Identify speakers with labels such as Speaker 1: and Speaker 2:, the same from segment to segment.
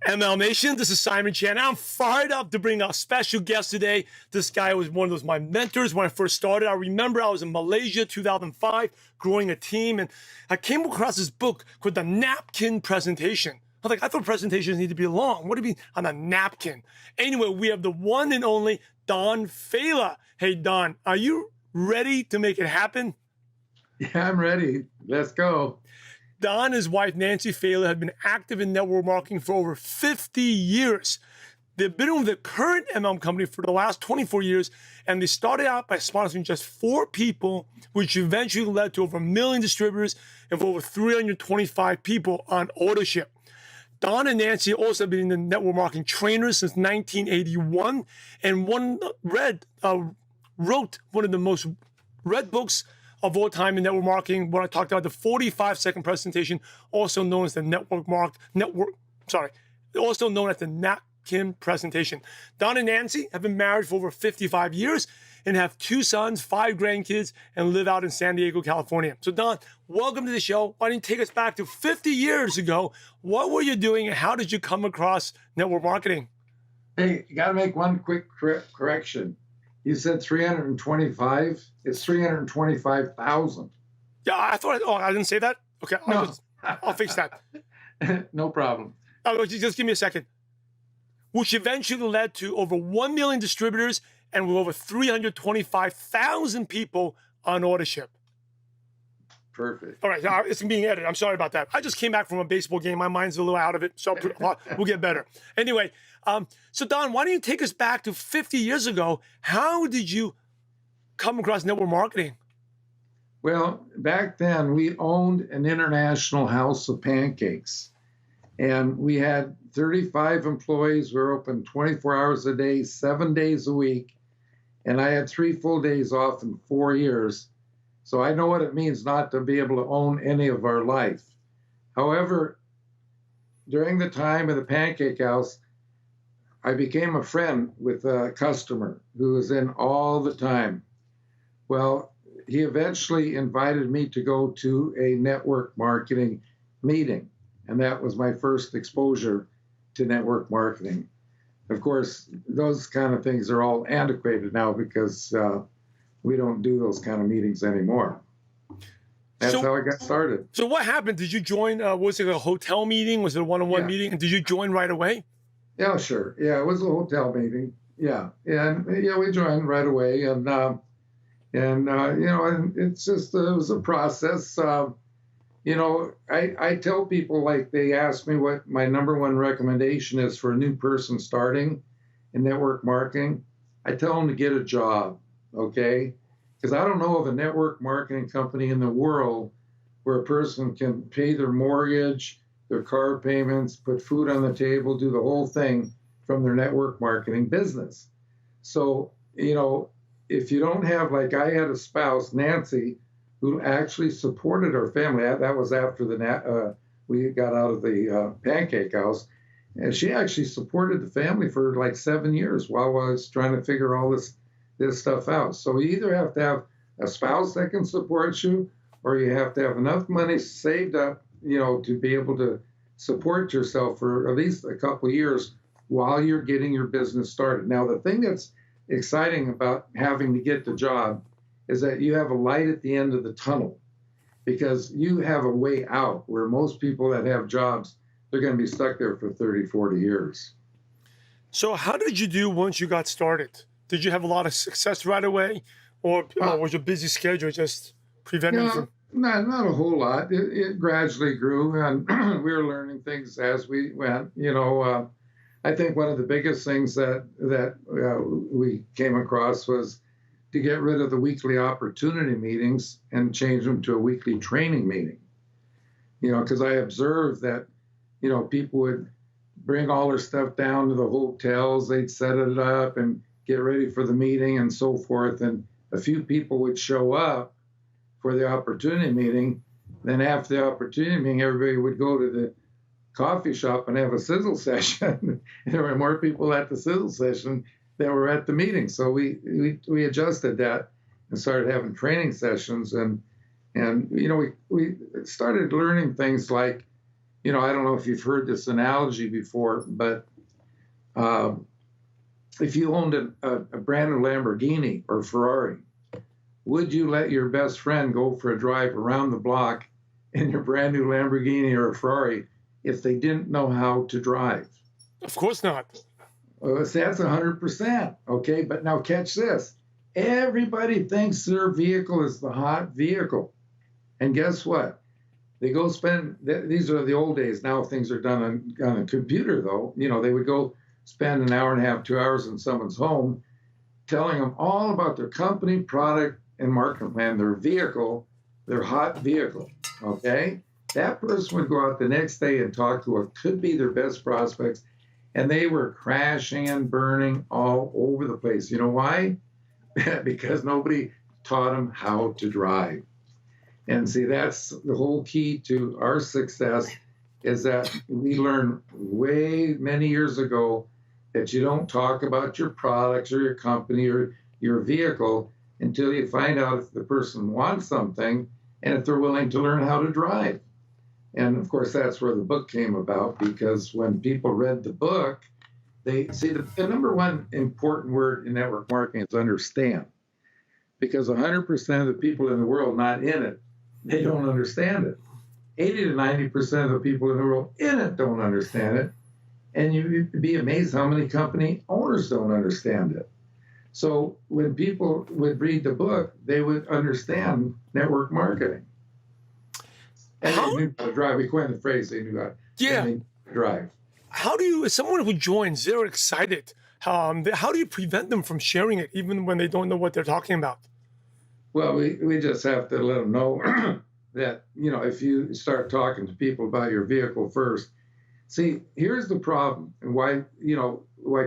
Speaker 1: ML Nation, this is Simon Chan. I'm fired up to bring a special guest today. This guy was one of my mentors when I first started. I remember I was in Malaysia, 2005, growing a team, and I came across this book called The Napkin Presentation. I was like, I thought presentations need to be long. What do you mean on a napkin? Anyway, we have the one and only Don Failla. Hey, Don, are you ready to make it happen?
Speaker 2: Yeah, I'm ready. Let's go.
Speaker 1: Don and his wife, Nancy Faila, have been active in network marketing for over 50 years. They've been with the current MLM company for the last 24 years, and they started out by sponsoring just 4 people, which eventually led to over 1 million distributors and for over 325 people on ownership. Don and Nancy also have been in the network marketing trainers since 1981, and wrote one of the most read books of all time in network marketing, when I talked about the 45-second presentation, also known as the also known as the Napkin Presentation. Don and Nancy have been married for over 55 years and have 2 sons, 5 grandkids, and live out in San Diego, California. So Don, welcome to the show. Why don't you take us back to 50 years ago? What were you doing and how did you come across network marketing?
Speaker 2: Hey, you got to make one quick correction. You said 325. It's 325,000.
Speaker 1: Yeah, I thought. I didn't say that. Okay, I'll fix that.
Speaker 2: No problem.
Speaker 1: Just give me a second. Which eventually led to over 1 million distributors and with over 325,000 people on ownership.
Speaker 2: Perfect.
Speaker 1: All right, it's being edited. I'm sorry about that. I just came back from a baseball game. My mind's a little out of it, so we'll get better. Anyway, so Don, why don't you take us back to 50 years ago? How did you come across network marketing?
Speaker 2: Well, back then we owned an international house of pancakes, and we had 35 employees. We were open 24 hours a day, 7 days a week, and I had 3 full days off in 4 years. So I know what it means not to be able to own any of our life. However, during the time of the pancake house, I became a friend with a customer who was in all the time. Well, he eventually invited me to go to a network marketing meeting, and that was my first exposure to network marketing. Of course, those kind of things are all antiquated now because we don't do those kind of meetings anymore. That's how I got started.
Speaker 1: So what happened? Did you join, was it a hotel meeting? Was it a one-on-one meeting? And did you join right away?
Speaker 2: Yeah, sure. Yeah, it was a hotel meeting. Yeah. And we joined right away. And it's just, it was a process. I tell people, like, they ask me what my number one recommendation is for a new person starting in network marketing. I tell them to get a job. Okay? Because I don't know of a network marketing company in the world where a person can pay their mortgage, their car payments, put food on the table, do the whole thing from their network marketing business. So, if you don't have, like, I had a spouse, Nancy, who actually supported our family. That was after we got out of the pancake house. And she actually supported the family for like 7 years while I was trying to figure all this stuff out. So you either have to have a spouse that can support you, or you have to have enough money saved up, to be able to support yourself for at least a couple of years while you're getting your business started. Now, the thing that's exciting about having to get the job is that you have a light at the end of the tunnel, because you have a way out, where most people that have jobs, they're going to be stuck there for 30, 40 years.
Speaker 1: So how did you do once you got started? Did you have a lot of success right away, or was your busy schedule just preventing you from?
Speaker 2: Not a whole lot. It gradually grew, and we were learning things as we went. I think one of the biggest things that we came across was to get rid of the weekly opportunity meetings and change them to a weekly training meeting. Because I observed that, people would bring all their stuff down to the hotels, they'd set it up and get ready for the meeting and so forth. And a few people would show up for the opportunity meeting. Then after the opportunity meeting, everybody would go to the coffee shop and have a sizzle session. There were more people at the sizzle session than were at the meeting. So we adjusted that and started having training sessions. And we started learning things like, I don't know if you've heard this analogy before, but um, if you owned a brand new Lamborghini or Ferrari, would you let your best friend go for a drive around the block in your brand new Lamborghini or a Ferrari if they didn't know how to drive?
Speaker 1: Of course not.
Speaker 2: Well, see, that's 100%. Okay, but now catch this. Everybody thinks their vehicle is the hot vehicle. And guess what? They go spend, these are the old days. Now things are done on a computer, though. They would go spend an hour and a half, 2 hours in someone's home telling them all about their company, product, and marketing plan, their vehicle, their hot vehicle. Okay? That person would go out the next day and talk to what could be their best prospects, and they were crashing and burning all over the place. You know why? Because nobody taught them how to drive. And see, that's the whole key to our success, is that we learned way many years ago that you don't talk about your products or your company or your vehicle until you find out if the person wants something and if they're willing to learn how to drive. And of course, that's where the book came about, because when people read the book, they see the number one important word in network marketing is understand. Because 100% of the people in the world not in it, they don't understand it. 80 to 90% of the people in the world in it don't understand it. And you'd be amazed how many company owners don't understand it. So when people would read the book, they would understand network marketing. And they knew how to drive. We coined the phrase, they knew how to drive.
Speaker 1: How do you, as someone who joins, they're excited. How do you prevent them from sharing it, even when they don't know what they're talking about?
Speaker 2: Well, we just have to let them know that, if you start talking to people about your vehicle first. See, here's the problem and why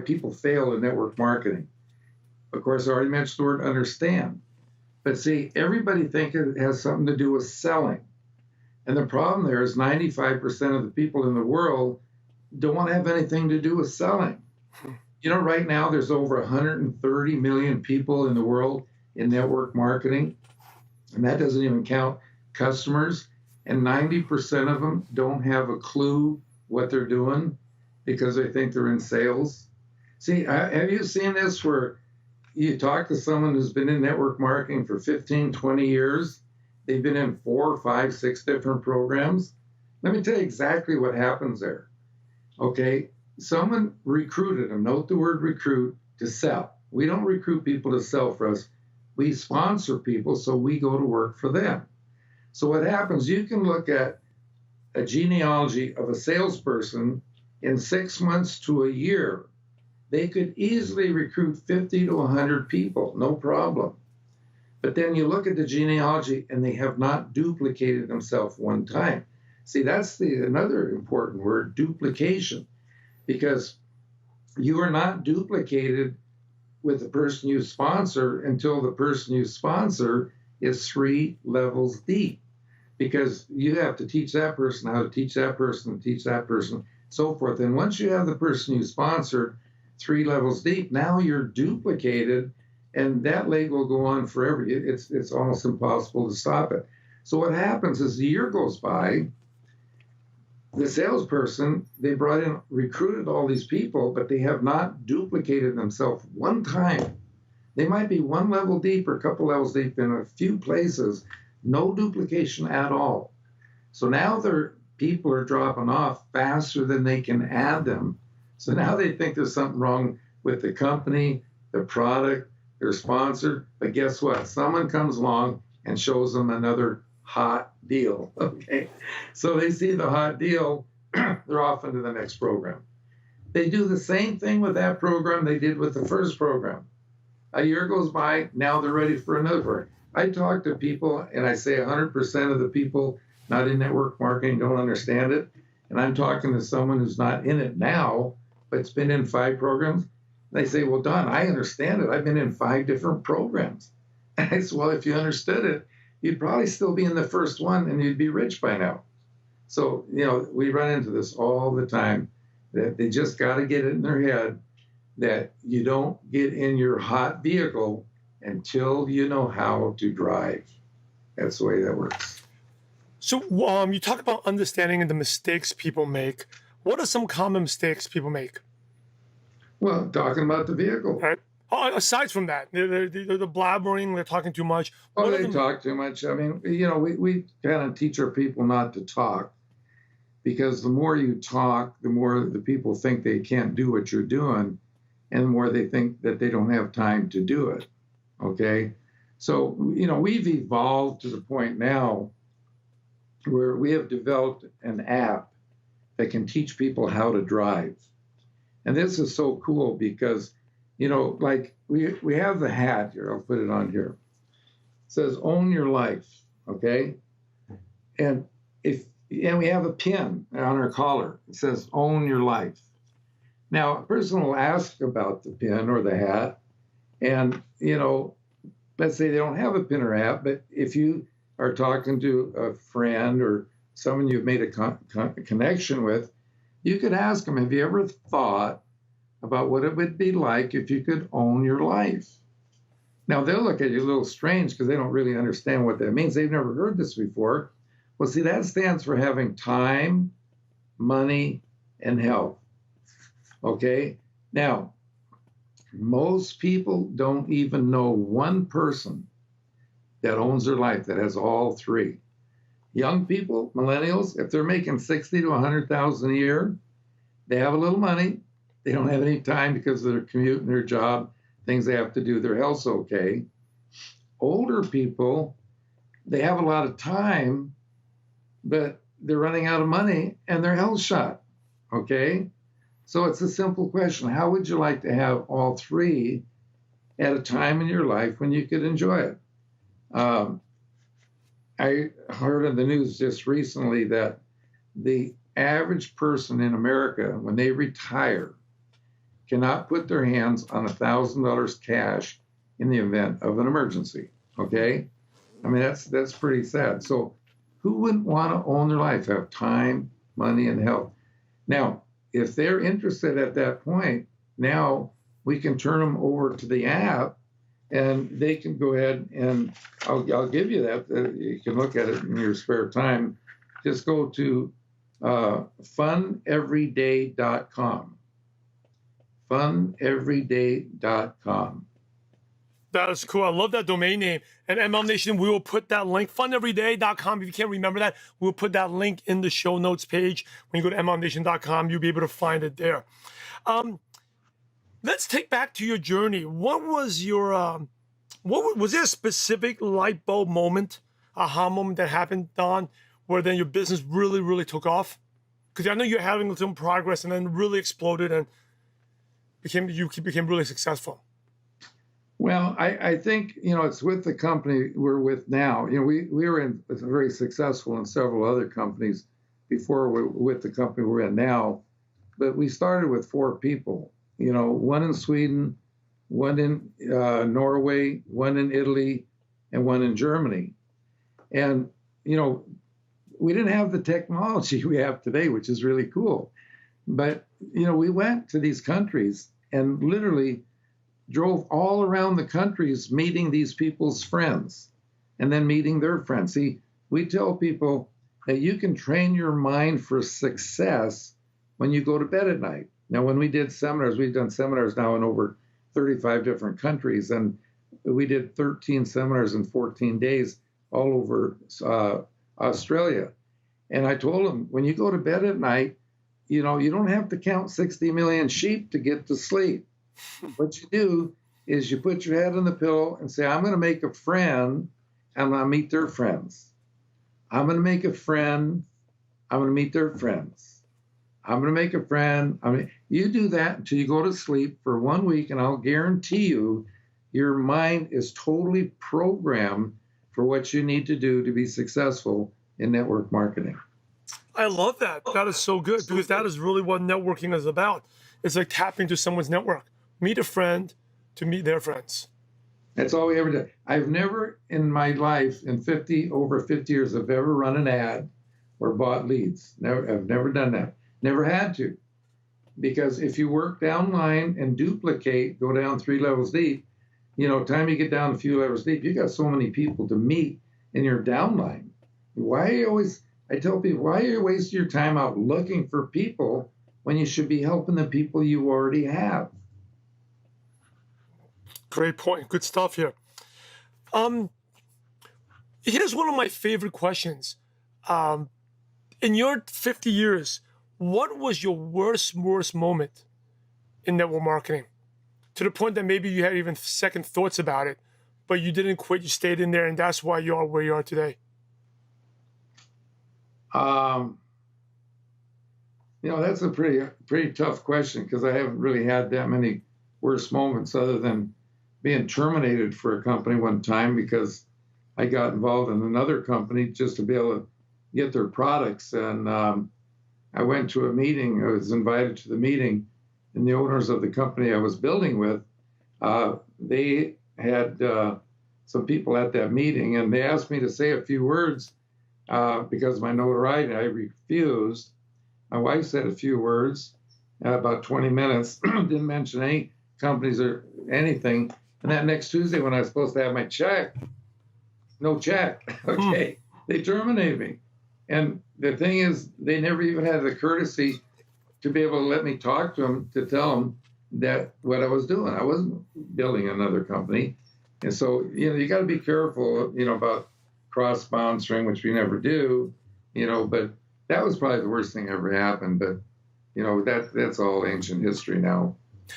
Speaker 2: people fail in network marketing. Of course, I already mentioned the word understand. But see, everybody thinks it has something to do with selling. And the problem there is 95% of the people in the world don't want to have anything to do with selling. Right now there's over 130 million people in the world in network marketing, and that doesn't even count customers, and 90% of them don't have a clue what they're doing because they think they're in sales. See, have you seen this where you talk to someone who's been in network marketing for 15, 20 years? They've been in 4, 5, 6 different programs. Let me tell you exactly what happens there. Okay, someone recruited them, note the word recruit, to sell. We don't recruit people to sell for us. We sponsor people, so we go to work for them. So what happens, you can look at a genealogy of a salesperson in 6 months to a year. They could easily recruit 50 to 100 people, no problem. But then you look at the genealogy and they have not duplicated themselves one time. See, that's another important word, duplication, because you are not duplicated with the person you sponsor until the person you sponsor is 3 levels deep, because you have to teach that person how to teach that person, teach that person, so forth. And once you have the person you sponsored 3 levels deep, now you're duplicated, and that leg will go on forever. It's almost impossible to stop it. So what happens is the year goes by, the salesperson, they brought in, recruited all these people, but they have not duplicated themselves one time. They might be 1 level deep or a couple levels deep in a few places, no duplication at all. So now their people are dropping off faster than they can add them. So now they think there's something wrong with the company, the product, their sponsor. But guess what? Someone comes along and shows them another hot deal. Okay, so they see the hot deal, they're off into the next program. They do the same thing with that program they did with the first program. A year goes by, now they're ready for another program. I talk to people and I say 100% of the people not in network marketing don't understand it. And I'm talking to someone who's not in it now, but it's been in 5 programs. They say, well, Don, I understand it. I've been in 5 different programs. And I said, well, if you understood it, you'd probably still be in the first one and you'd be rich by now. So, we run into this all the time, that they just got to get it in their head that you don't get in your hot vehicle until you know how to drive. That's the way that works.
Speaker 1: So you talk about understanding the mistakes people make. What are some common mistakes people make?
Speaker 2: Well, talking about the vehicle.
Speaker 1: Right. Aside from that, they're blabbering, they're talking too much.
Speaker 2: Oh,
Speaker 1: What are
Speaker 2: they
Speaker 1: the
Speaker 2: talk too much. I mean, we kind of teach our people not to talk because the more you talk, the more the people think they can't do what you're doing, and the more they think that they don't have time to do it. Okay. So, we've evolved to the point now where we have developed an app that can teach people how to drive. And this is so cool because, like we have the hat here. I'll put it on here. It says "Own Your Life," okay? And we have a pin on our collar. It says "Own Your Life." Now, a person will ask about the pin or the hat, and let's say they don't have a pin or hat, but if you are talking to a friend or someone you've made a connection with, you could ask them, have you ever thought about what it would be like if you could own your life? Now, they'll look at you a little strange because they don't really understand what that means. They've never heard this before. Well, see, that stands for having time, money, and health. Okay? Now, most people don't even know one person that owns their life that has all three. Young people, millennials, if they're making 60 to 100,000 a year, they have a little money. They don't have any time because of their commute and their job, things they have to do. Their health's okay. Older people, they have a lot of time, but they're running out of money and their health's shot. Okay? So it's a simple question. How would you like to have all three at a time in your life when you could enjoy it? I heard in the news just recently that the average person in America, when they retire, cannot put their hands on $1,000 cash in the event of an emergency. Okay? I mean, that's pretty sad. So who wouldn't want to own their life, have time, money, and health? Now, if they're interested at that point, now we can turn them over to the app and they can go ahead and I'll give you that. You can look at it in your spare time. Just go to funeveryday.com. Funeveryday.com.
Speaker 1: That is cool. I love that domain name. And ML Nation, we will put that link, funeveryday.com. If you can't remember that, we'll put that link in the show notes page. When you go to mlnation.com, you'll be able to find it there. Let's take back to your journey. What was your, was there a specific light bulb moment, aha moment that happened, Don, where then your business really, really took off? Because I know you're having some progress and then really exploded and you became really successful.
Speaker 2: Well, I think, it's with the company we're with now. We were very successful in several other companies before we're with the company we're in now, but we started with 4 people, one in Sweden, one in Norway, one in Italy, and one in Germany. And, we didn't have the technology we have today, which is really cool. But, we went to these countries and literally drove all around the countries meeting these people's friends and then meeting their friends. See, we tell people that you can train your mind for success when you go to bed at night. Now, when we did seminars, we've done seminars now in over 35 different countries, and we did 13 seminars in 14 days all over Australia. And I told them, when you go to bed at night, you don't have to count 60 million sheep to get to sleep. What you do is you put your head on the pillow and say, I'm going to make a friend and I'll meet their friends. I'm going to make a friend. I'm going to meet their friends. I'm going to make a friend. You do that until you go to sleep for 1 week, and I'll guarantee you your mind is totally programmed for what you need to do to be successful in network marketing.
Speaker 1: I love that. That is so good because that is really what networking is about. It's like tapping into someone's network. Meet a friend to meet their friends.
Speaker 2: That's all we ever did. I've never in my life, in over 50 years, I've ever run an ad or bought leads. I've never done that. Never had to. Because if you work downline and duplicate, go down 3 levels deep, time you get down a few levels deep, you got so many people to meet in your downline. Why are you always, I tell people, why are you wasting your time out looking for people when you should be helping the people you already have?
Speaker 1: Great point. Good stuff here. Um, Here's one of my favorite questions. Um, in your 50 years, what was your worst moment in network marketing? To the point that maybe you had even second thoughts about it, but you didn't quit. You stayed in there, and that's why you are where you are today.
Speaker 2: Um, that's a pretty tough question because I haven't really had that many worst moments other than being terminated for a company one time because I got involved in another company just to be able to get their products. And I went to a meeting. I was invited to the meeting, and the owners of the company I was building with, they had some people at that meeting, and they asked me to say a few words because of my notoriety. I refused. My wife said a few words, about 20 minutes, didn't mention any companies or anything. And that next Tuesday, when I was supposed to have my check, no check. Okay. They terminated me. And the thing is, they never even had the courtesy to be able to let me talk to them to tell them that what I was doing. I wasn't building another company. And so, you got to be careful, about cross sponsoring, which we never do, but that was probably the worst thing ever happened. But, that's all ancient history now.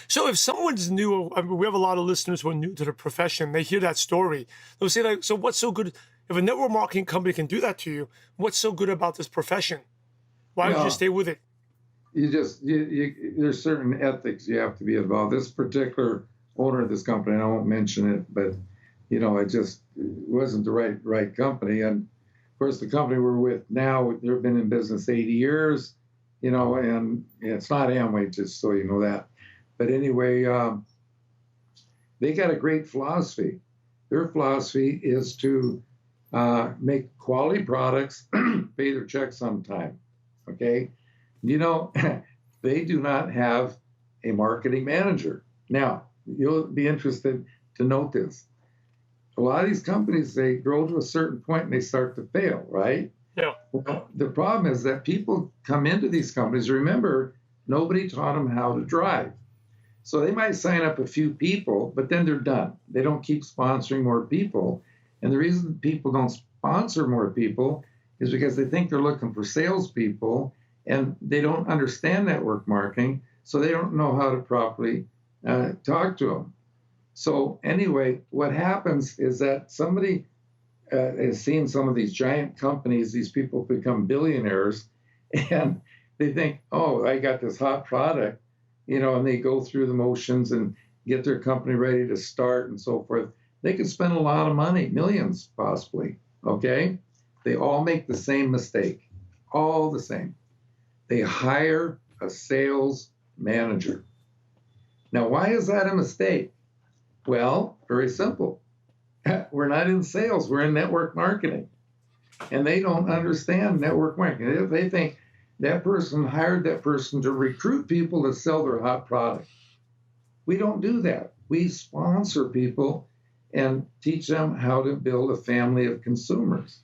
Speaker 1: So if someone's new, I mean, we have a lot of listeners who are new to the profession. They hear that story. They'll say, like, so what's so good? If a network marketing company can do that to you, what's so good about this profession? Why would you stay with it?
Speaker 2: There's certain ethics you have to be involved. This particular owner of this company, and I won't mention it, but, it just wasn't the right company. And of course, the company we're with now, they've been in business 80 years, and it's not Amway, just so you know that. But anyway, they got a great philosophy. Their philosophy is to make quality products, pay their checks on time. Okay? They do not have a marketing manager. Now, you'll be interested to note this. A lot of these companies, they grow to a certain point and they start to fail, right?
Speaker 1: Yeah.
Speaker 2: Well, the problem is that people come into these companies. Remember, nobody taught them how to drive. So they might sign up a few people, but then they're done. They don't keep sponsoring more people. And the reason people don't sponsor more people is because they think they're looking for salespeople and they don't understand network marketing, so they don't know how to properly talk to them. So anyway, what happens is that somebody has seen some of these giant companies, these people become billionaires, and they think, oh, I got this hot product, and they go through the motions and get their company ready to start and so forth. They could spend a lot of money, millions possibly, okay? They all make the same mistake, all the same. They hire a sales manager. Now, why is that a mistake? Well, very simple. We're not in sales, we're in network marketing. And they don't understand network marketing. They think that person hired that person to recruit people to sell their hot product. We don't do that. We sponsor people and teach them how to build a family of consumers.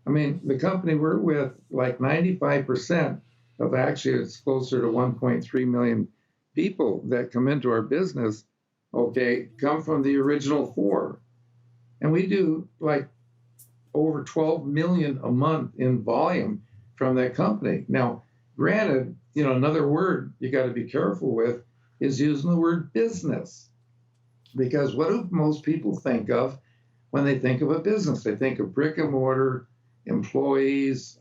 Speaker 2: I mean, the company we're with, like 95% of, actually it's closer to 1.3 million people that come into our business, okay, come from the original four. And we do like over 12 million a month in volume from that company. Now, granted, another word you got to be careful with is using the word business. Because what do most people think of when they think of a business? They think of brick and mortar, employees,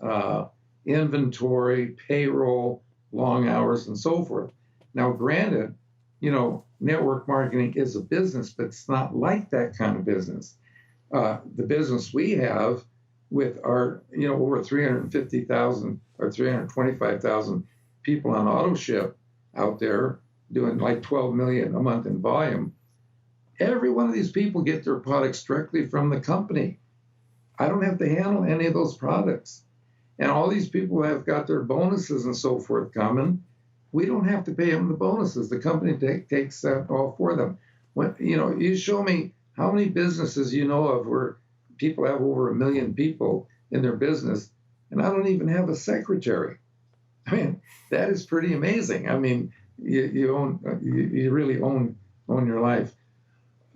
Speaker 2: inventory, payroll, long hours, and so forth. Now, granted, network marketing is a business, but it's not like that kind of business. The business we have with our, over 350,000 or 325,000 people on auto ship out there doing like 12 million a month in volume. Every one of these people get their products directly from the company. I don't have to handle any of those products. And all these people have got their bonuses and so forth coming. We don't have to pay them the bonuses. The company takes that all for them. When, you show me how many businesses you know of where people have over 1 million people in their business, and I don't even have a secretary. I mean, that is pretty amazing. I mean, you really own your life.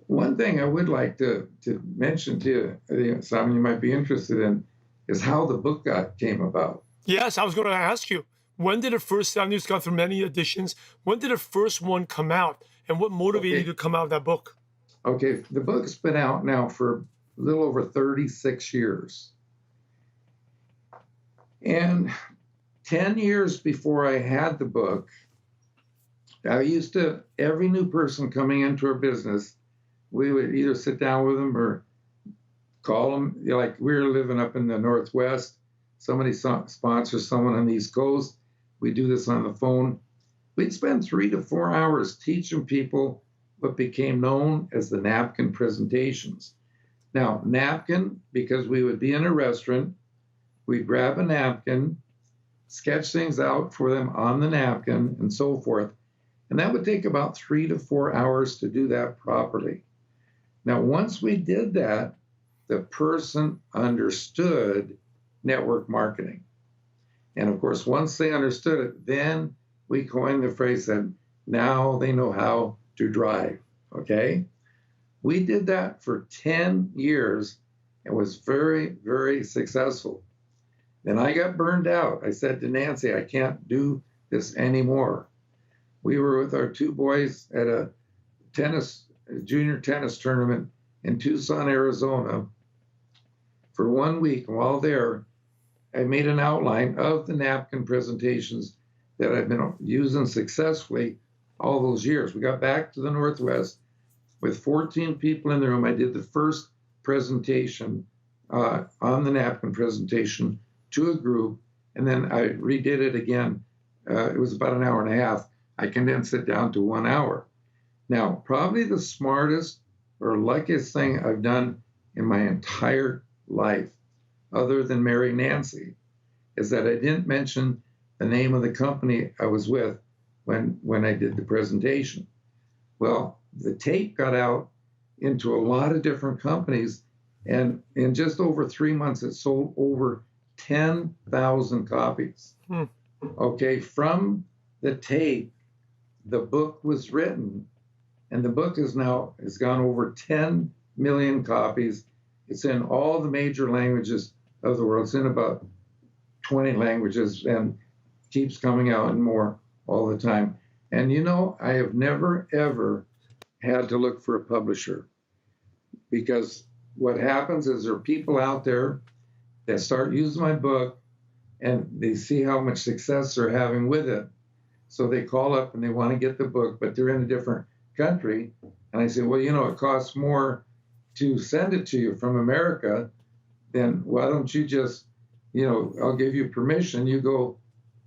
Speaker 2: One thing I would like to mention to you, something you might be interested in, is how the book came about.
Speaker 1: Yes, I was going to ask you, when did it first, I know it's gone through many editions, when did the first one come out, and what motivated you to come out with that book?
Speaker 2: Okay, the book's been out now for a little over 36 years. And 10 years before I had the book, I used to, every new person coming into our business, we would either sit down with them or call them. Like we were living up in the Northwest, somebody sponsors someone on the East Coast. We do this on the phone. We'd spend 3 to 4 hours teaching people what became known as the napkin presentations. Now, napkin, because we would be in a restaurant, we'd grab a napkin, sketch things out for them on the napkin, and so forth. And that would take about 3 to 4 hours to do that properly. Now, once we did that, the person understood network marketing. And of course, once they understood it, then we coined the phrase that now they know how to drive, okay? We did that for 10 years and was very, very successful. Then I got burned out. I said to Nancy, I can't do this anymore. We were with our 2 boys at a junior tennis tournament in Tucson, Arizona for 1 week. And while there, I made an outline of the napkin presentations that I've been using successfully all those years. We got back to the Northwest with 14 people in the room. I did the first presentation on the napkin presentation to a group, and then I redid it again. It was about an hour and a half. I condensed it down to 1 hour. Now, probably the smartest or luckiest thing I've done in my entire life, other than marry Nancy, is that I didn't mention the name of the company I was with when I did the presentation. Well, the tape got out into a lot of different companies, and in just over 3 months, it sold over 10,000 copies. Okay, from the tape, the book was written, and the book has gone over 10 million copies. It's in all the major languages of the world. It's in about 20 languages and keeps coming out and more all the time. And you know, I have never, ever had to look for a publisher, because what happens is there are people out there that start using my book and they see how much success they're having with it. So they call up and they want to get the book, but they're in a different country. And I say, well, you know, it costs more to send it to you from America. Then why don't you just, you know, I'll give you permission. You go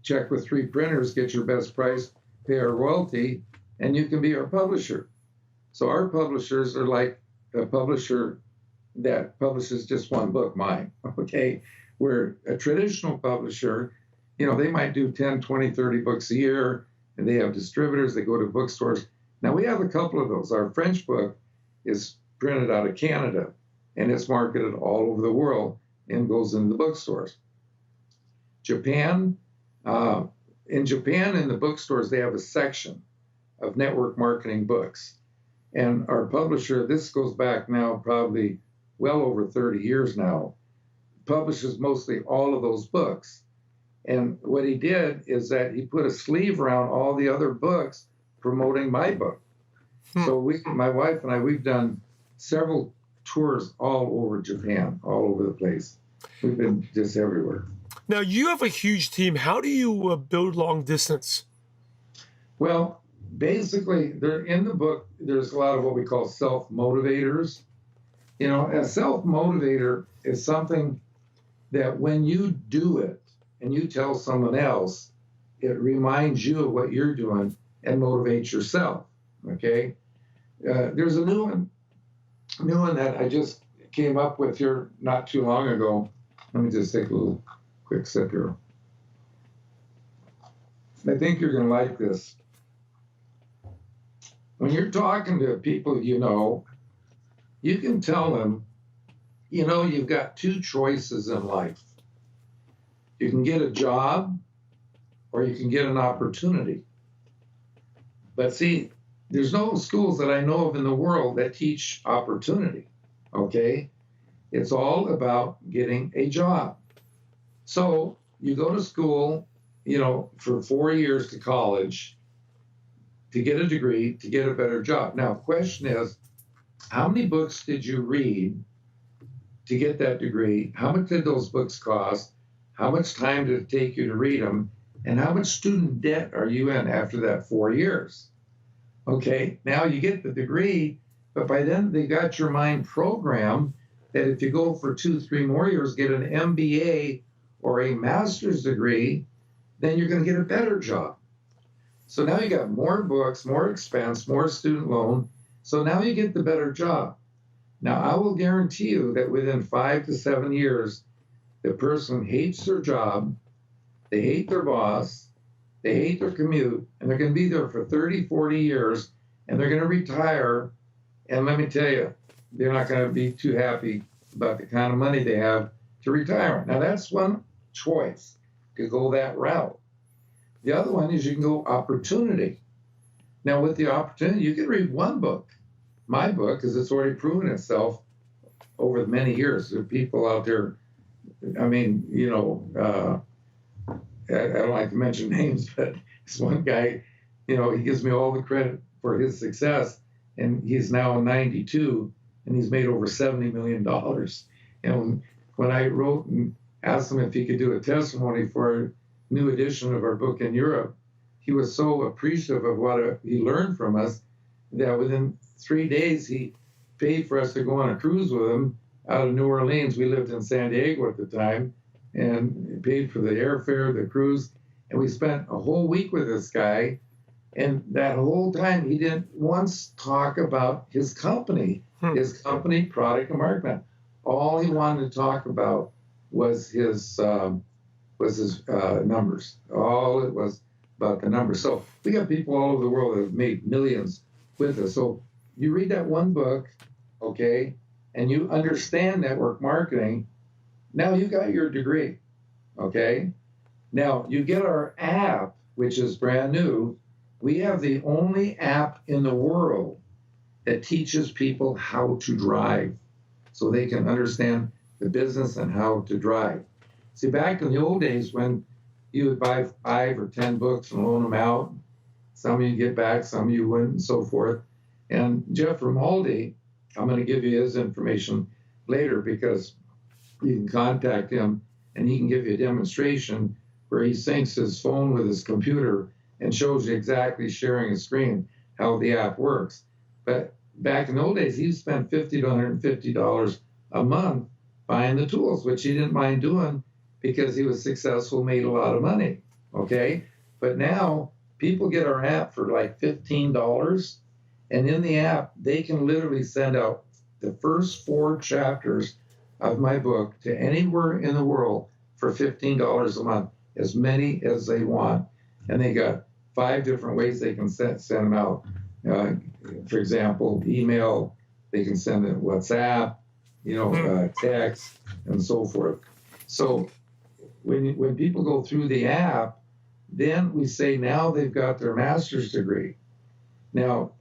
Speaker 2: check with 3 printers, get your best price, pay our royalty, and you can be our publisher. So our publishers are like a publisher that publishes just one book, mine, okay? Where a traditional publisher, you know, they might do 10, 20, 30 books a year, and they have distributors, they go to bookstores. Now, we have a couple of those. Our French book is printed out of Canada, and it's marketed all over the world and goes into the bookstores. Japan, in Japan, in the bookstores, they have a section of network marketing books. And our publisher, this goes back now probably well over 30 years now, publishes mostly all of those books. And what he did is that he put a sleeve around all the other books promoting my book. So my wife and I, we've done several tours all over Japan, all over the place. We've been just everywhere.
Speaker 1: Now, you have a huge team. How do you build long distance?
Speaker 2: Well, basically, in the book, there's a lot of what we call self-motivators. You know, a self-motivator is something that when you do it and you tell someone else, it reminds you of what you're doing and motivates yourself, okay? There's a new one that I just came up with here not too long ago. Let me just take a little quick sip here. I think you're going to like this. When you're talking to people you know, you can tell them you've got two choices in life. You can get a job or you can get an opportunity. But see, there's no schools that I know of in the world that teach opportunity, okay? It's all about getting a job. So you go to school, for 4 years to college to get a degree, to get a better job. Now, the question is, how many books did you read to get that degree? How much did those books cost? How much time did it take you to read them? And how much student debt are you in after that 4 years? Okay, now you get the degree, but by then they got your mind programmed that if you go for 2, 3 more years, get an MBA or a master's degree, then you're going to get a better job. So now you got more books, more expense, more student loan. So now you get the better job. Now I will guarantee you that within 5 to 7 years, the person hates their job, they hate their boss, they hate their commute, and they're going to be there for 30, 40 years, and they're going to retire. And let me tell you, they're not going to be too happy about the kind of money they have to retire. Now, that's one choice, to go that route. The other one is you can go opportunity. Now, with the opportunity, you can read one book, my book, because it's already proven itself over many years. There are people out there, I don't like to mention names, but this one guy, he gives me all the credit for his success, and he's now 92, and he's made over $70 million. And when I wrote and asked him if he could do a testimony for a new edition of our book in Europe, he was so appreciative of what he learned from us that within 3 days, he paid for us to go on a cruise with him out of New Orleans. We lived in San Diego at the time, and paid for the airfare, the cruise, and we spent a whole week with this guy. And that whole time, he didn't once talk about his company, product and marketing. All he wanted to talk about was his numbers. All it was about the numbers. So we got people all over the world that have made millions with us. So you read that one book, okay, and you understand network marketing. Now you got your degree, okay? Now you get our app, which is brand new. We have the only app in the world that teaches people how to drive so they can understand the business and how to drive. See, back in the old days when you would buy 5 or 10 books and loan them out, some of you get back, some of you wouldn't, and so forth. And Jeff Romaldi, I'm going to give you his information later because you can contact him and he can give you a demonstration where he syncs his phone with his computer and shows you exactly sharing a screen how the app works. But back in the old days, he spent $50 to $150 a month buying the tools, which he didn't mind doing because he was successful, made a lot of money, okay? But now people get our app for like $15, and in the app, they can literally send out the first 4 chapters of my book to anywhere in the world for $15 a month, as many as they want. And they got 5 different ways they can send them out. For example, email, they can send it WhatsApp, text, and so forth. So when people go through the app, then we say now they've got their master's degree. Now,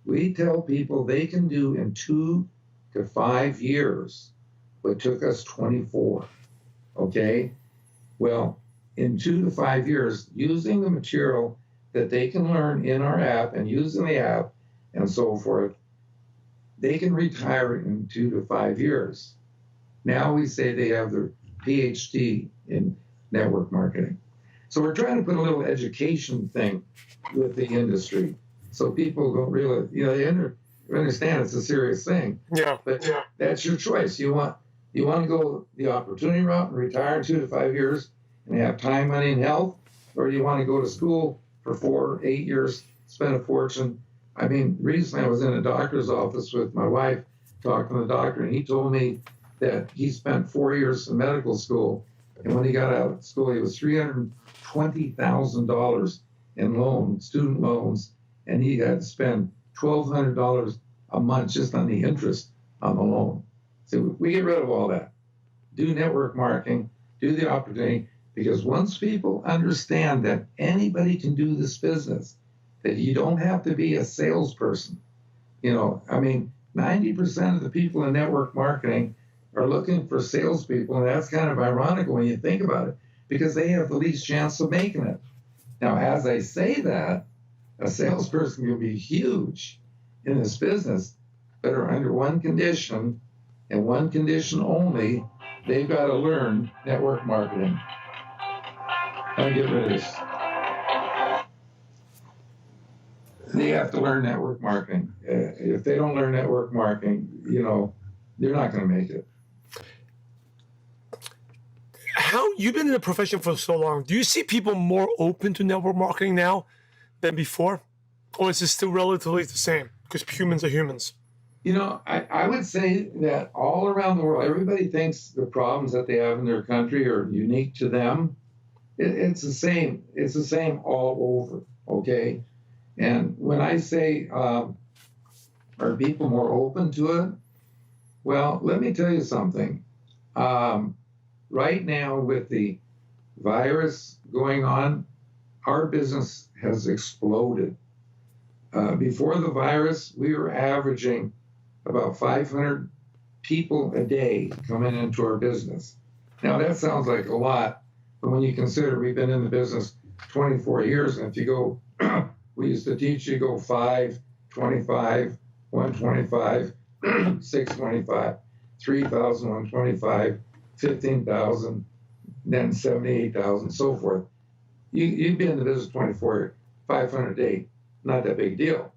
Speaker 2: we tell people they can do in 2 to 5 years what took us 24, okay? Well, in 2 to 5 years, using the material that they can learn in our app and using the app and so forth, they can retire in 2 to 5 years. Now we say they have their PhD in network marketing. So we're trying to put a little education thing with the industry so people don't really, they understand it's a serious thing.
Speaker 1: Yeah.
Speaker 2: But that's your choice. You want to go the opportunity route and retire in 2 to 5 years and have time, money, and health, or do you want to go to school for 4, 8 years, spend a fortune? I mean, recently I was in a doctor's office with my wife talking to the doctor, and he told me that he spent 4 years in medical school, and when he got out of school, he was $320,000 in student loans, and he had to spend $1,200 a month just on the interest on the loan. So we get rid of all that. Do network marketing, do the opportunity, because once people understand that anybody can do this business, that you don't have to be a salesperson. 90% of the people in network marketing are looking for salespeople, and that's kind of ironical when you think about it, because they have the least chance of making it. Now, as I say that, a salesperson can be huge in this business, but are under one condition, and one condition only: they've got to learn network marketing. I'll get rid of this. They have to learn network marketing. If they don't learn network marketing, they're not going to make it.
Speaker 1: How you've been in the profession for so long? Do you see people more open to network marketing now than before, or is it still relatively the same? Because humans are humans.
Speaker 2: I would say that all around the world, everybody thinks the problems that they have in their country are unique to them. It's the same. It's the same all over. Okay. And when I say, are people more open to it? Well, let me tell you something. Right now, with the virus going on, our business has exploded. Before the virus, we were averaging about 500 people a day coming into our business. Now, that sounds like a lot, but when you consider we've been in the business 24 years, and if you go, we used to teach you go 5, 25, 125, 625, 3,000, 125, 15,000, then 78,000, so forth. You've been in the business 24 years, 500 a day, not that big a deal.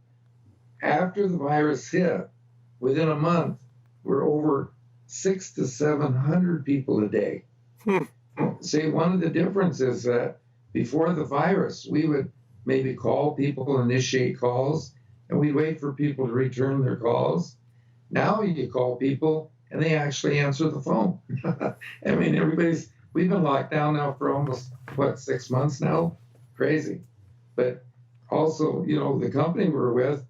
Speaker 2: After the virus hit, within a month, we're over 600 to 700 people a day. See, one of the differences is that before the virus, we would maybe call people, initiate calls, and we'd wait for people to return their calls. Now you call people, and they actually answer the phone. We've been locked down now for almost, 6 months now? Crazy. But also, the company we're with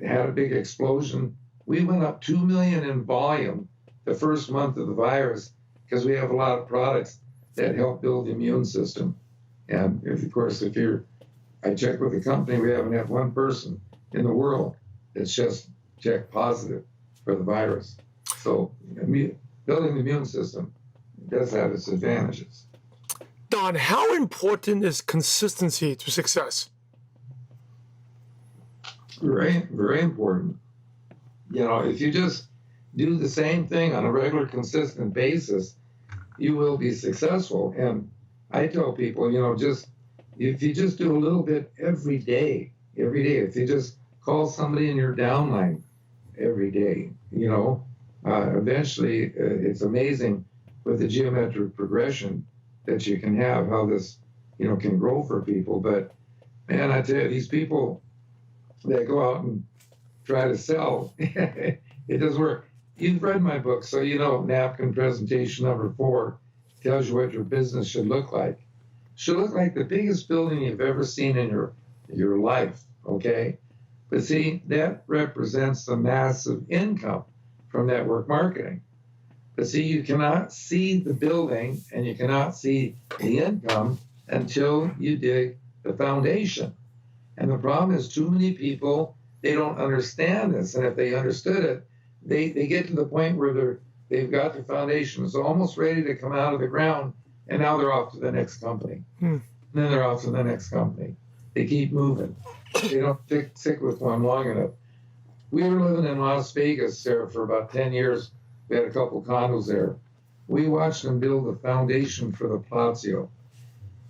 Speaker 2: had a big explosion. We went up 2 million in volume the first month of the virus because we have a lot of products that help build the immune system. And of course, I checked with the company, we haven't had one person in the world that's just checked positive for the virus. So building the immune system does have its advantages.
Speaker 1: Don, how important is consistency to success?
Speaker 2: Very, very important. If you just do the same thing on a regular, consistent basis, you will be successful. And I tell people, if you just do a little bit every day, if you just call somebody in your downline every day, eventually it's amazing with the geometric progression that you can have, how this, can grow for people. But man, I tell you, these people that go out and try to sell, it doesn't work. You've read my book, so Napkin presentation number 4 tells you what your business should look like. Should look like the biggest building you've ever seen in your life, okay? But see, that represents the massive income from network marketing. But see, you cannot see the building and you cannot see the income until you dig the foundation. And the problem is too many people, they don't understand this. And if they understood it, they get to the point where they've got the foundation. It's almost ready to come out of the ground, and now they're off to the next company. And then they're off to the next company. They keep moving. They don't stick with one long enough. We were living in Las Vegas, Sarah, for about 10 years. We had a couple condos there. We watched them build the foundation for the Palazzo.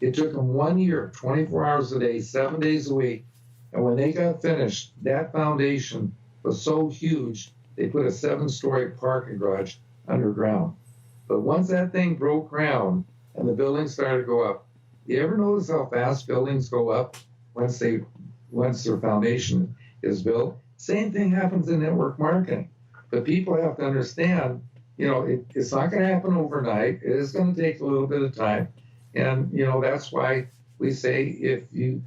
Speaker 2: It took them 1 year, 24 hours a day, 7 days a week. And when they got finished, that foundation was so huge, they put a 7-story parking garage underground. But once that thing broke ground and the buildings started to go up, you ever notice how fast buildings go up once their foundation is built? Same thing happens in network marketing. But people have to understand, it's not going to happen overnight. It is going to take a little bit of time. And, that's why we say if you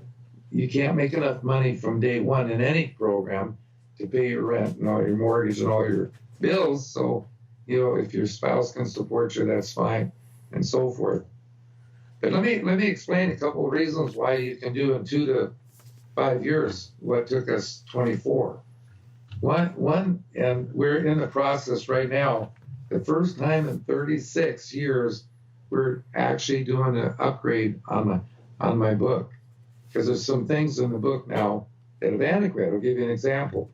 Speaker 2: can't make enough money from day one in any program to pay your rent and all your mortgage and all your bills. So if your spouse can support you, that's fine, and so forth. But let me explain a couple of reasons why you can do in 2 to 5 years what took us 24. One, and we're in the process right now. The first time in 36 years, we're actually doing an upgrade on my book, because there's some things in the book now that are antiquated. I'll give you an example.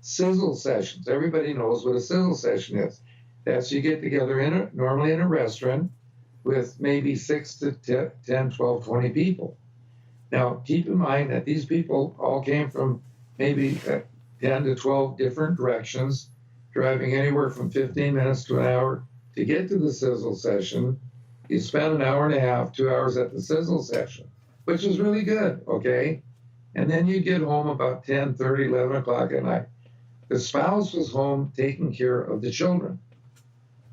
Speaker 2: Sizzle sessions. Everybody knows what a sizzle session is. That's you get together normally in a restaurant with maybe 6 to 10, 12, 20 people. Now, keep in mind that these people all came from maybe 10 to 12 different directions, driving anywhere from 15 minutes to an hour to get to the sizzle session. You spend an hour and a half, 2 hours at the sizzle session, which is really good, okay? And then you get home about 10, 30, 11 o'clock at night. The spouse was home taking care of the children.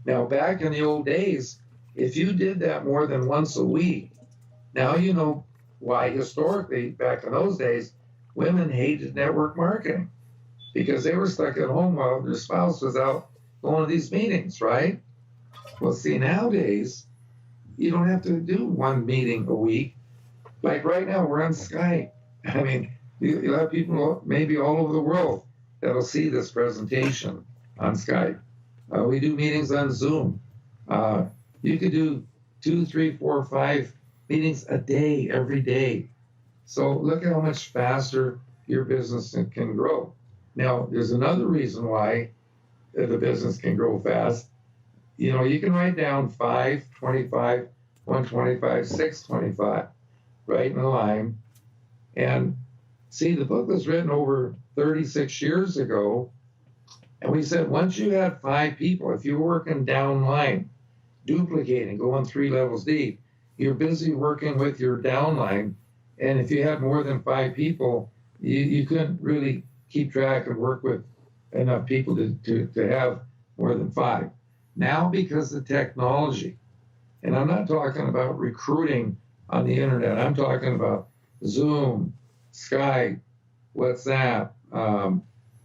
Speaker 2: Now, back in the old days, if you did that more than once a week, now you know why historically, back in those days, women hated network marketing, because they were stuck at home while their spouse was out going to these meetings, right? Well, see, nowadays, you don't have to do one meeting a week. Like right now, we're on Skype. I mean, you'll have people maybe all over the world that'll see this presentation on Skype. We do meetings on Zoom. You could do 2, 3, 4, 5 meetings a day, every day. So look at how much faster your business can grow. Now, there's another reason why the business can grow fast. You can write down 5, 25, 125, 625, right in a line. And see, the book was written over 36 years ago. And we said, once you had 5 people, if you're working downline, duplicating, going 3 levels deep, you're busy working with your downline. And if you had more than 5 people, you couldn't really keep track and work with enough people to have more than 5. Now, because of technology, and I'm not talking about recruiting on the internet, I'm talking about Zoom, Skype, WhatsApp,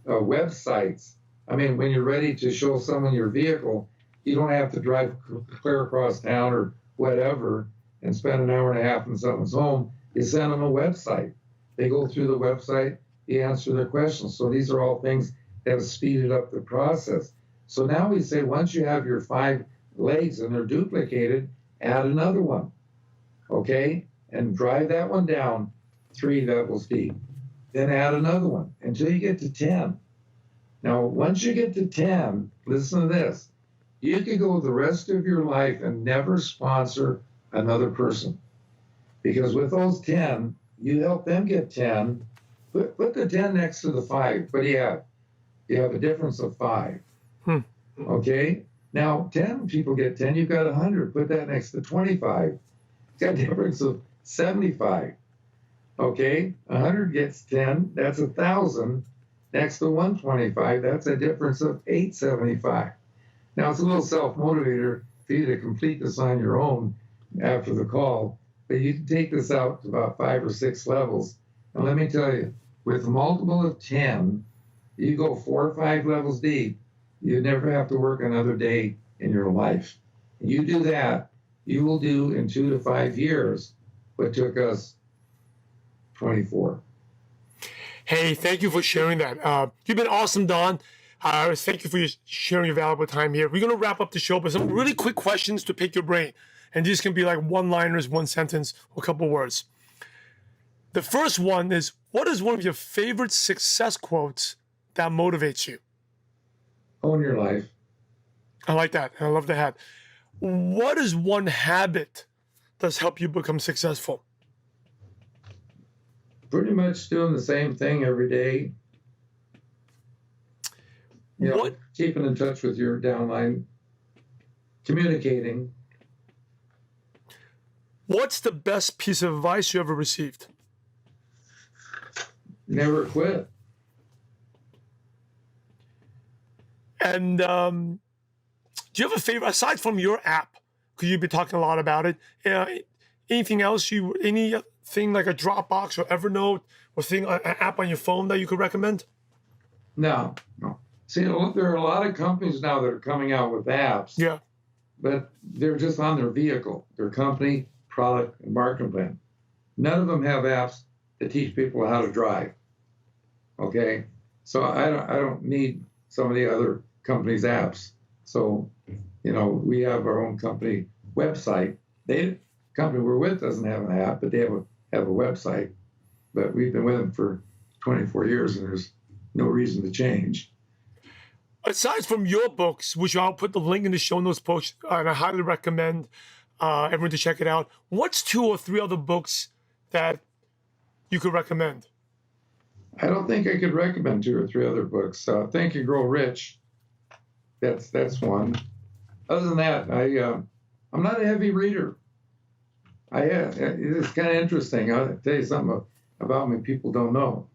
Speaker 2: websites. I mean, when you're ready to show someone your vehicle, you don't have to drive clear across town or whatever and spend an hour and a half in someone's home. You send them a website. They go through the website, you answer their questions. So these are all things that have speeded up the process. So now we say, once you have your 5 legs and they're duplicated, add another one, okay? And drive that one down 3 levels deep. Then add another one until you get to 10. Now, once you get to 10, listen to this. You could go the rest of your life and never sponsor another person. Because with those 10, you help them get 10. Put the 10 next to the 5. What do you have? You have a difference of 5. Okay? Now, 10 people get 10. You've got 100. Put that next to 25. You've got a difference of 75. Okay? 100 gets 10. That's 1,000. Next to 125, that's a difference of 875. Now, it's a little self-motivator for you to complete this on your own after the call, but you can take this out to about 5 or 6 levels. And let me tell you, with a multiple of 10, you go 4 or 5 levels deep, you never have to work another day in your life. You do that, you will do in 2 to 5 years what took us 24.
Speaker 1: Hey, thank you for sharing that. You've been awesome, Don. Thank you for sharing your valuable time here. We're going to wrap up the show with some really quick questions to pick your brain. And these can be like one-liners, one sentence, or a couple words. The first one is, what is one of your favorite success quotes that motivates you?
Speaker 2: Own your life.
Speaker 1: I like that. I love the hat. What is one habit that's helped you become successful?
Speaker 2: Pretty much doing the same thing every day. Keeping in touch with your downline, communicating.
Speaker 1: What's the best piece of advice you ever received?
Speaker 2: Never quit.
Speaker 1: And do you have a favorite, aside from your app, because you've been talking a lot about it, anything else, anything like a Dropbox or Evernote or an app on your phone that you could recommend?
Speaker 2: No. See, there are a lot of companies now that are coming out with apps,
Speaker 1: Yeah.
Speaker 2: but they're just on their vehicle, their company, product, and marketing plan. None of them have apps that teach people how to drive. Okay, so I don't need some of the other companies' apps. So, we have our own company website. The company we're with doesn't have an app, but they have a website. But we've been with them for 24 years, and there's no reason to change.
Speaker 1: Aside from your books, which I'll put the link in the show notes post, and I highly recommend everyone to check it out. What's 2 or 3 other books that you could recommend?
Speaker 2: I don't think I could recommend 2 or 3 other books. Think and Grow Rich. That's one. Other than that, I'm not a heavy reader. It's kind of interesting. I'll tell you something about me people don't know.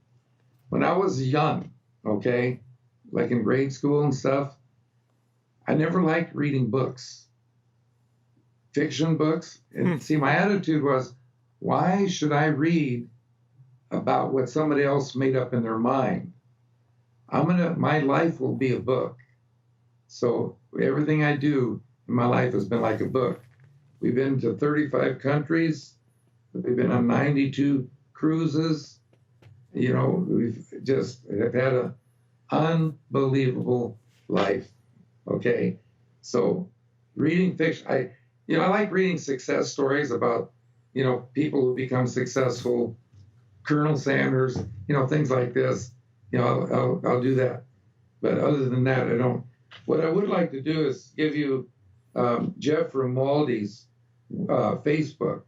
Speaker 2: When I was young, okay, like in grade school and stuff, I never liked reading books, fiction books. And see, my attitude was, why should I read about what somebody else made up in their mind? My life will be a book. So everything I do in my life has been like a book. We've been to 35 countries. We've been on 92 cruises. We've just have had an unbelievable life. Okay, so reading fiction, I like reading success stories about people who become successful, Colonel Sanders, things like this. I'll do that. But other than that, I don't. What I would like to do is give you Jeff Romaldi's Facebook,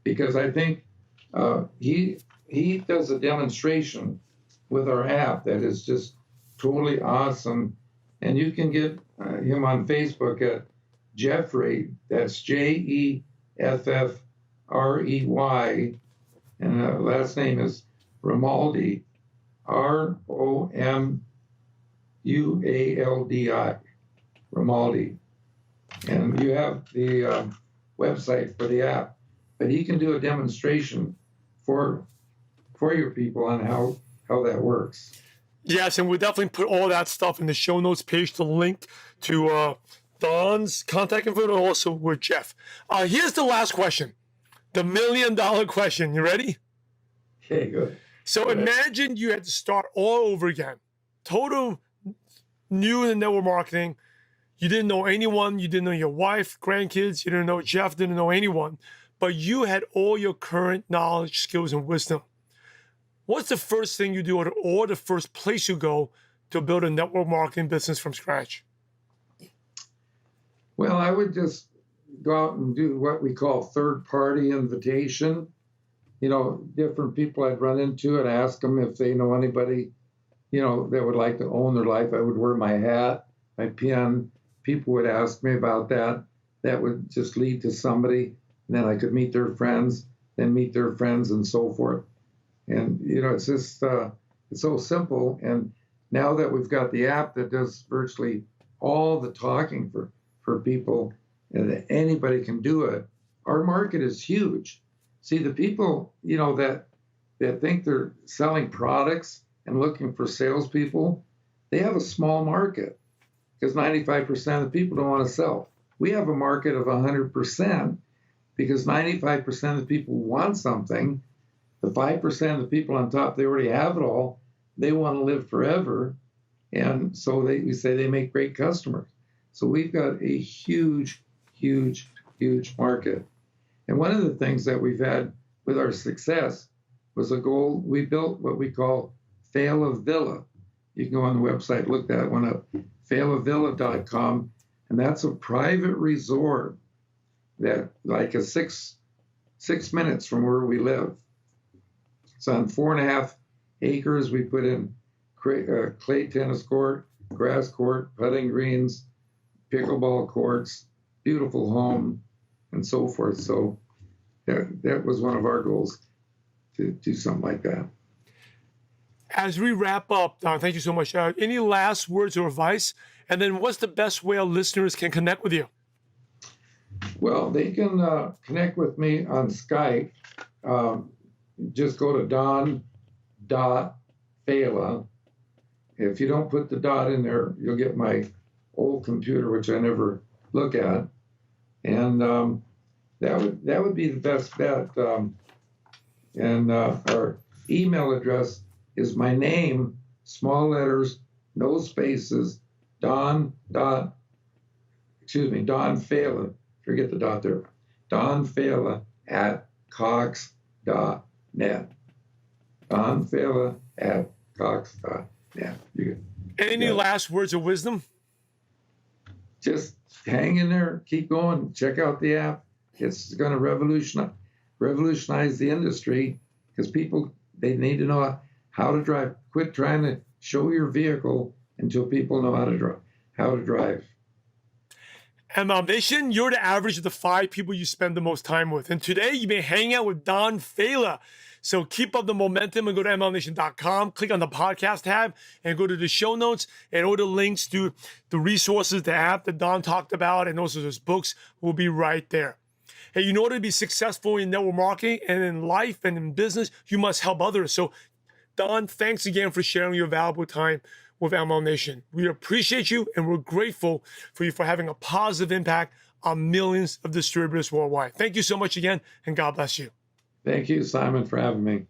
Speaker 2: because I think he does a demonstration with our app that is just totally awesome. And you can get him on Facebook at Jeffrey, that's Jeffrey, and last name is Romaldi, Romualdi, Romaldi. And you have the website for the app, but he can do a demonstration for your people on how that works.
Speaker 1: Yes, and we'll definitely put all that stuff in the show notes page to link to Don's contact info and also with Jeff. Here's the last question, the $1 million question. You ready?
Speaker 2: Okay, good.
Speaker 1: So imagine you had to start all over again, total new in network marketing. You didn't know anyone. You didn't know your wife, grandkids. You didn't know Jeff, didn't know anyone. But you had all your current knowledge, skills, and wisdom. What's the first thing you do or the first place you go to build a network marketing business from scratch?
Speaker 2: Well, I would just go out and do what we call third-party invitation. Different people I'd run into and ask them if they know anybody, that would like to own their life. I would wear my hat, my pin. People would ask me about that. That would just lead to somebody. And then I could meet their friends, then meet their friends, and so forth. And, it's just, it's so simple. And now that we've got the app that does virtually all the talking for people, and that anybody can do it, our market is huge. See, the people, that think they're selling products and looking for salespeople, they have a small market because 95% of the people don't want to sell. We have a market of 100% because 95% of the people want something. The 5% of the people on top, they already have it all. They want to live forever. And so we say they make great customers. So we've got a huge, huge, huge market. And one of the things that we've had with our success was a goal. We built what we call Failla Villa. You can go on the website, look that one up, failavilla.com. And that's a private resort that like a six minutes from where we live. It's on 4.5 acres. We put in clay tennis court, grass court, putting greens, pickleball courts, beautiful home, and so forth. So that was one of our goals, to do something like that.
Speaker 1: As we wrap up, Don, thank you so much. Any last words or advice? And then what's the best way our listeners can connect with you?
Speaker 2: Well, they can connect with me on Skype. Just go to don.faila, If you don't put the dot in there, you'll get my old computer, which I never look at, and that would be the best bet. And our email address is my name, small letters, no spaces, Don Faila. Forget the dot there. Don Faila at Cox.net. Don Faila at Cox.net.
Speaker 1: Any last words of wisdom?
Speaker 2: Just hang in there, keep going, check out the app. It's going to revolutionize the industry, because people, they need to know how to drive. Quit trying to show your vehicle until people know how to drive.
Speaker 1: ML Nation, you're the average of the 5 people you spend the most time with. And today you may hang out with Don Faila. So keep up the momentum and go to mlnation.com, click on the podcast tab, and go to the show notes, and all the links to the resources, the app that Don talked about, and also his books will be right there. Hey, in order to be successful in network marketing and in life and in business, you must help others. So Don, thanks again for sharing your valuable time with ML Nation. We appreciate you, and we're grateful for you for having a positive impact on millions of distributors worldwide. Thank you so much again, and God bless you.
Speaker 2: Thank you, Simon, for having me.